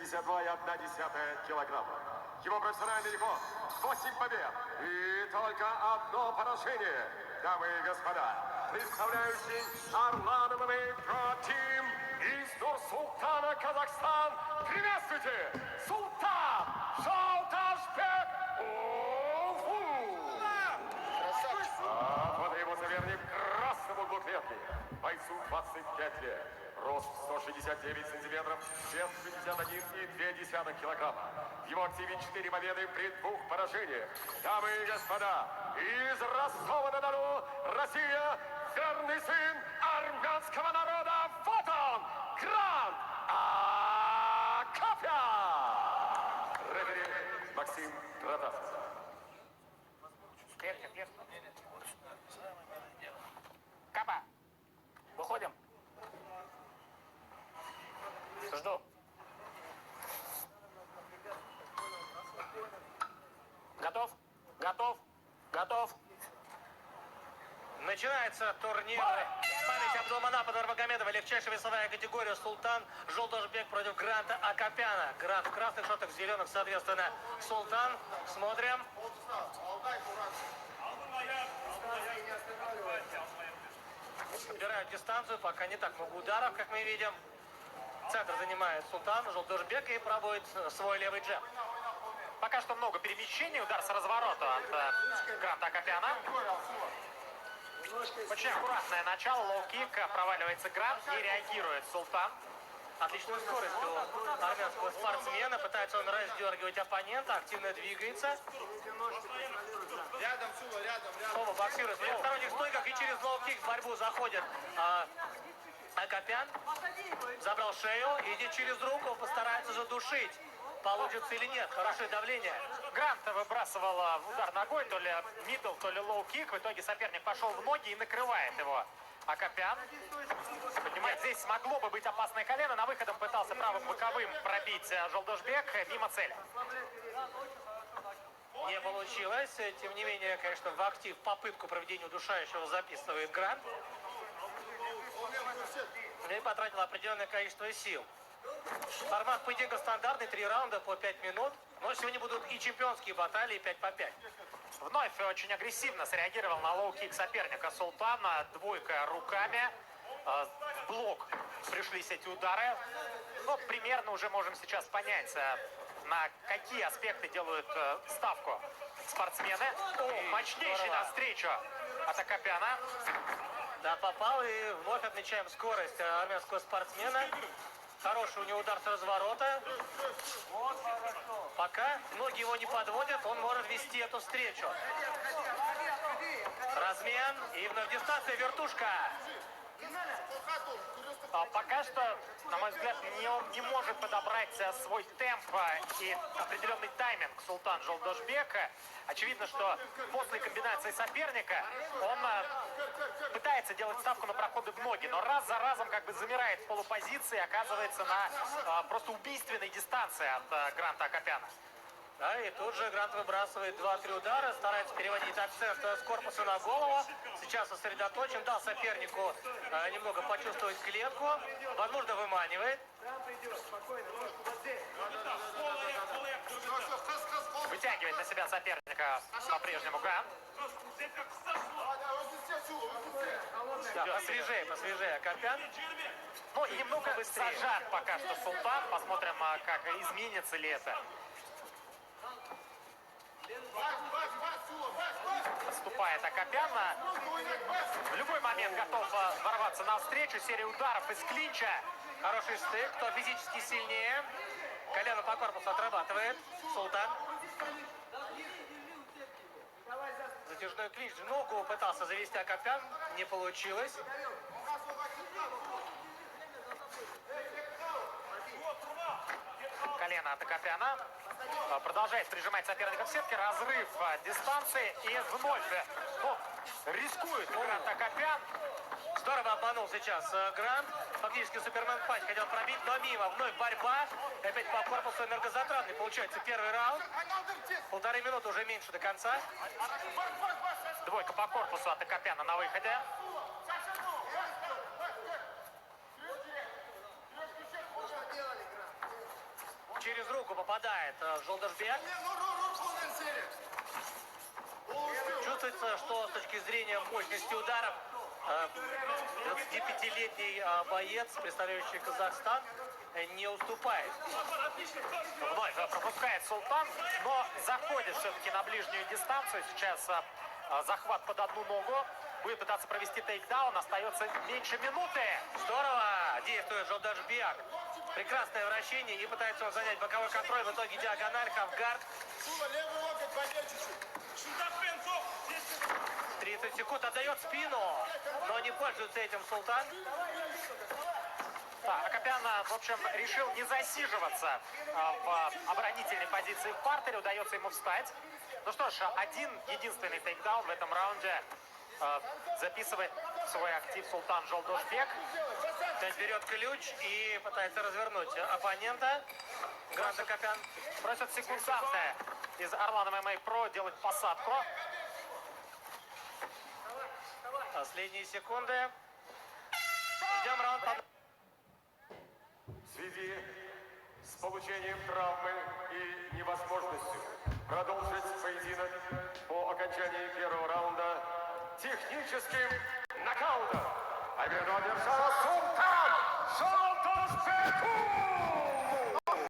72,1 килограмма. Его профессиональный рекорд 8 побед и только одно поражение. Дамы и господа, представляющий Орландо Pro Team из Нур-Султана, Казахстан, приветствуйте, Султан Жолдашбек Уфу! Вот его соперник в красном углу клетки. Бойцу 25 лет. Рост 169 сантиметров, вес 61,2 килограмма. В его активе 4 победы при 2 поражениях. Дамы и господа, из Ростова-на-Дону, Россия, верный сын армянского народа, вот он, Грант Акопян! Рефери Максим Протасов. Капа, выходим. Жду. Готов? Готов? Готов? Начинается турнир в память Абдулманапа Нурмагомедова. Легчайшая весовая категория. Султан Жолдашбек против Гранта Акопяна. Грант в красных шортах, в зеленых, соответственно, Султан. Смотрим. Подбирают дистанцию, пока не так много ударов, как мы видим. Центр занимает Султан Жолдашбек и пробует свой левый джеб. Пока что много перемещений. Удар с разворота от Гранта Акопяна. Очень аккуратное начало. Лоу-кик. Проваливается Грант. Не реагирует Султан. Отличную скорость у армянского спортсмена. Пытается он раздергивать оппонента. Активно двигается. Рядом, Сула, рядом. Оба боксируют в двухсторонних стойках и через лоу-кик в борьбу заходит Акопян. Забрал шею, идет через руку, постарается задушить. Получится или нет, хорошее давление. Грант выбрасывал удар ногой, то ли мидл, то ли лоу-кик. В итоге соперник пошел в ноги и накрывает его. Акопян поднимает. Здесь могло бы быть опасное колено. На выходом пытался правым боковым пробить Жолдашбек мимо цели. Не получилось. Тем не менее, конечно, в актив попытку проведения удушающего записывает Грант. И потратил определенное количество сил. Формат поединка стандартный, 3 раунда по 5 минут. Но сегодня будут и чемпионские баталии 5 по 5. Вновь очень агрессивно среагировал на лоу-кик соперника Султана. Двойка руками. В блок пришлись эти удары. Но примерно уже можем сейчас понять, на какие аспекты делают ставку спортсмены. О, мощнейший навстречу от Акопяна. Да, попал, и вновь отмечаем скорость армянского спортсмена. Хороший у него удар с разворота. Пока ноги его не подводят, он может вести эту встречу. Размен, и вновь дистанция, вертушка. Пока что, на мой взгляд, он не может подобрать свой темп и определенный тайминг Султан Жолдашбек. Очевидно, что после комбинации соперника он пытается делать ставку на проходы в ноги, но раз за разом как бы замирает в полупозиции, оказывается на просто убийственной дистанции от Гранта Акопяна. Да, и тут же Грант выбрасывает 2-3 удара, старается переводить акцент с корпуса на голову. Сейчас сосредоточен, дал сопернику немного почувствовать клетку, возможно, выманивает. Вытягивает на себя соперника по-прежнему Грант. Да, посвежее Акопян. Ну и немного быстрее. Зажат пока что Султан. Посмотрим, как изменится ли это. Наступает Акопян. В любой момент готов ворваться навстречу. Серия ударов из клинча. Хороший стык, кто физически сильнее. Колено по корпусу отрабатывает Султан. Затяжной клинч. Ногу пытался завести Акопян. Не получилось. Колено от Акопяна. Продолжает прижимать соперника в сетке. Разрыв дистанции. И вновь рискует Грант Акопян. Здорово обманул сейчас Грант. Фактически Супермен Панч хотел пробить, но мимо. Вновь борьба. Опять по корпусу энергозатратный. Получается первый раунд. 1,5 минуты, уже меньше до конца. Двойка по корпусу от Акопяна на выходе. через руку попадает Жолдашбек. Чувствуется, что с точки зрения мощности ударов 25-летний боец, представляющий Казахстан, не уступает. Вновь пропускает Султан, но заходит все-таки на ближнюю дистанцию. Сейчас захват под одну ногу. Будет пытаться провести тейкдаун. Остается меньше минуты. Здорово действует Жолдашбек. Прекрасное вращение. И пытается он занять боковой контроль. В итоге диагональ, хавгард. 30 секунд. Отдает спину. Но не пользуется этим Султан. Да, Акопян, в общем, решил не засиживаться в оборонительной позиции в партере. Удается ему встать. Ну что ж, единственный тейкдаун в этом раунде записывает свой актив Султан Жолдашбек. Берет ключ и пытается развернуть оппонента. Грант Акопян. Просят секунданты из Орлан ММА Про делать посадку. Последние секунды. Ждем раунд. В связи с получением травмы и невозможностью продолжить поединок по окончании первого раунда техническим нокаутом победу одержала Султан Жолдашбек.